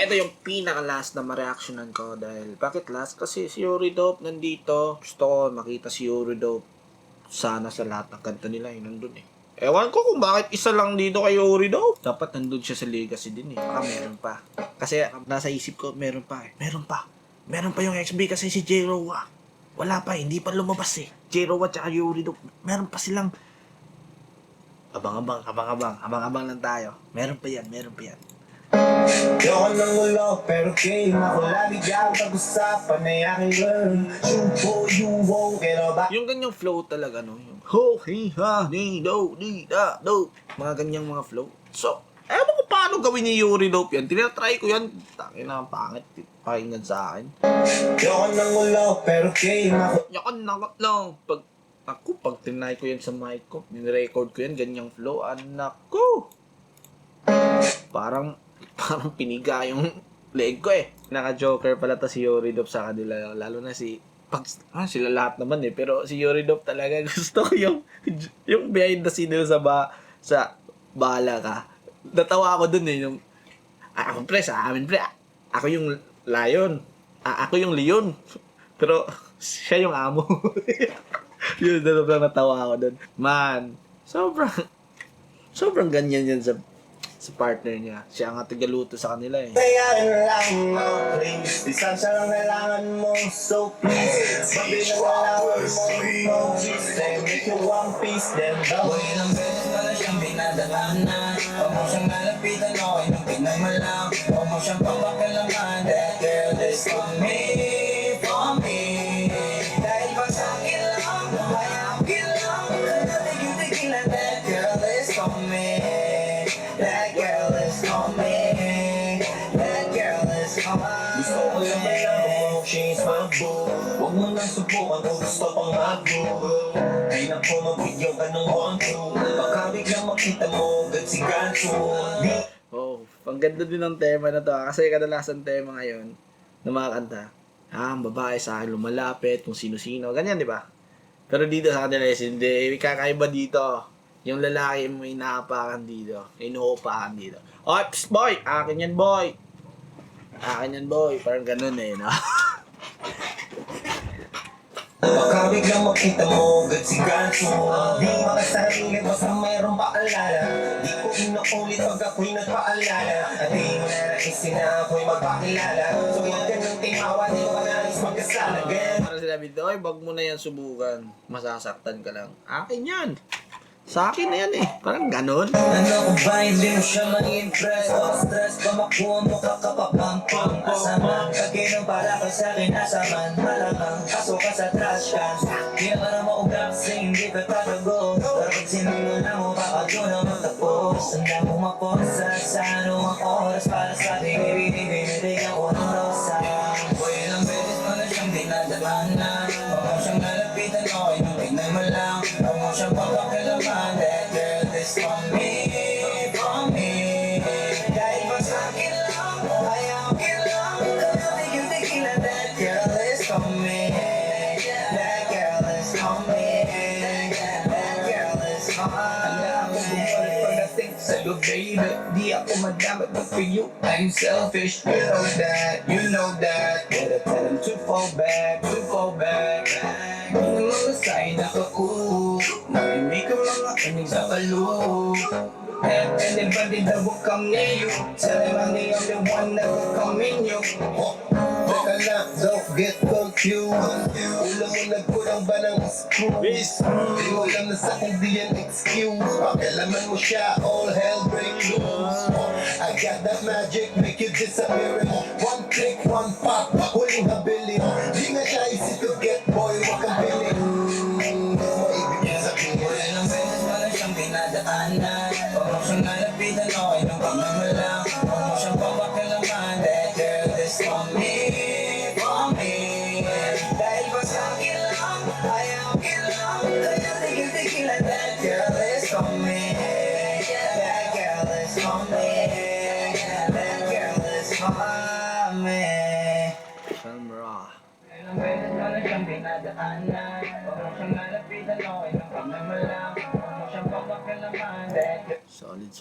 ito yung pinaka-last na ma-reactionan ko dahil bakit last? Kasi si Yuri Dope nandito. Gusto ko makita si Yuri Dope sana sa lahat ng kanta nila nandun eh. Ewan ko kung bakit isa lang dito kay Yuri Dope. Dapat nandun siya sa Legacy din eh. Baka meron pa. Kasi nasa isip ko meron pa eh. Meron pa yung XB kasi si J-Ro wala pa, hindi pa lumabas eh. J-Ro at saka Yuri Dope. Meron pa silang abang-abang lang tayo. Meron pa yan. Yoko ng ulo, pero game ako lagi dyan pag-usapan na yakin girl. Yung ganyang flow talaga, no? Yung ho, hi, ha, ni, do, di, da, do. Mga ganyang mga flow. So, ewan ko paano gawin ni Yuri Dope yan. Tinatry ko yan. Tangin na, pangit. Pakinggan sa akin. Yoko ng ulo, pero game ako. Yakan na lang. Pag tinry ko yan sa mic ko, nirecord ko yan, ganyang flow, anak ko. Parang piniga yung leg ko eh. Naka-joker pala to si Yuri Dope sa kanila. Lalo na sila lahat naman eh. Pero si Yuri Dope talaga gusto ko yung behind the scene nila sa Bahala Ka. Natawa ako dun eh. Ako pre, sa amin pre. Ako yung lion. Ako yung leon. Pero siya yung amo. Yun, natawa ako dun. Man, sobrang ganyan yan sa partner niya. Siya ang tagaluto sa kanila eh. Bayaran lang mo, please. Distansya lang kailangan mo, so please. Mabili na kailangan mo, please. Then make you one piece, then go. Ilang beses pala siyang pinadaanan. Huwag mo siyang malapitan, okay nung tignan mo lang. Huwag mo siyang papakilaman. That girl is for me. Dahil pag sa akin lang, ayaw lang. Kaya tigil-tigilan, that girl is for me. That girl is for me. That girl is for me. Gusto ko yung malaman mo, she's my boo. Huwag mo nang subukan kung gusto pang mag-go. Ay naku, mabigyan ka ng 1-2. Baka biglang makita mo, agad si Gansu. Oh, ang ganda din ng tema na to. Kasi kadalasan tema ngayon na mga kanta. Ang babae sa akin lumalapit, kung sino-sino. Ganyan, di ba? Pero dito sa kanila is hindi. Kakaiba dito. Yung lalaki mo inaapakan dito. Inuupakan dito. Oh, psst, boy! Akin yan, boy! Akin yan, boy. Parang ganun eh, no? Baka biglang makita mo, agad si Gansu. Di makasarili, basta mayroong paalala. Di ko inuulit pag ako'y nagpaalala. At di mo na naisin na ako'y magpakilala. So yan ganun timawa, di ko nais magkasala. Parang sinabi dito, oy, wag mo na yan subukan. Masasaktan ka lang. Akin yan. Sa akin na yan eh. Parang ganun. Ano kung ba hindi mo siya ma-impress? O stress pa makuha mo kakapapampang. Asama, kaginong para ka sa'kin asaman. Malamang, kaso ka sa trash can. Di na para maugap kasi hindi ka tatago. Pero pag sinimula mo, baka doon na magtapos. Handa mo maposa sa anumang oras. Para sa ating ibinibigyan ko ng rosa. Ilang beses mo na siyang dinadaanan. Huwag mo siyang nalapitan, okay nung tignan mo lang. Huwag mo siyang papakilaman. That girl is for me. Dahil pa sa akin lang, ayaw lang. Kaya tigil-tigilan, that girl is for me. That girl is for me. That girl is for me. Handa ako bumalik pagdating sa'yo, baby. Di ako madamit, but for you, I'm selfish. You know that. Gotta tell him to fall back. Kung mga sa'yo nakaku, narinig ko mga kanig sa kaloob. And anybody that will come near you, tell them I'm the only one that will come in you. Teka lang, don't get confused. Ulam mo nagkulang ba ng screws? Di mo alam na sa akin di yan excuse. Pakialaman mo siya, all hell break loose. I got that magic, make you disappear. One click, one pop, huling habilin. Di nga siya easy to get, boy, wag kang bilin. Mo ibig sabihin. Ilang beses pala siyang dinadaanan. Huwag mo siyang nalapitan, okay nung tignan mo lang. Huwag mo siyang papakilaman. That girl is for me. Dahil pa sa akin lang, ayaw lang. Kaya tigil-tigilan, that girl is for me. That girl is for me. That girl is for me. Samra. Ilang beses pala siyang dinadaanan. Huwag mo siyang nalapitan, okay nung tignan mo lang. Huwag mo siyang papakilaman. Solid.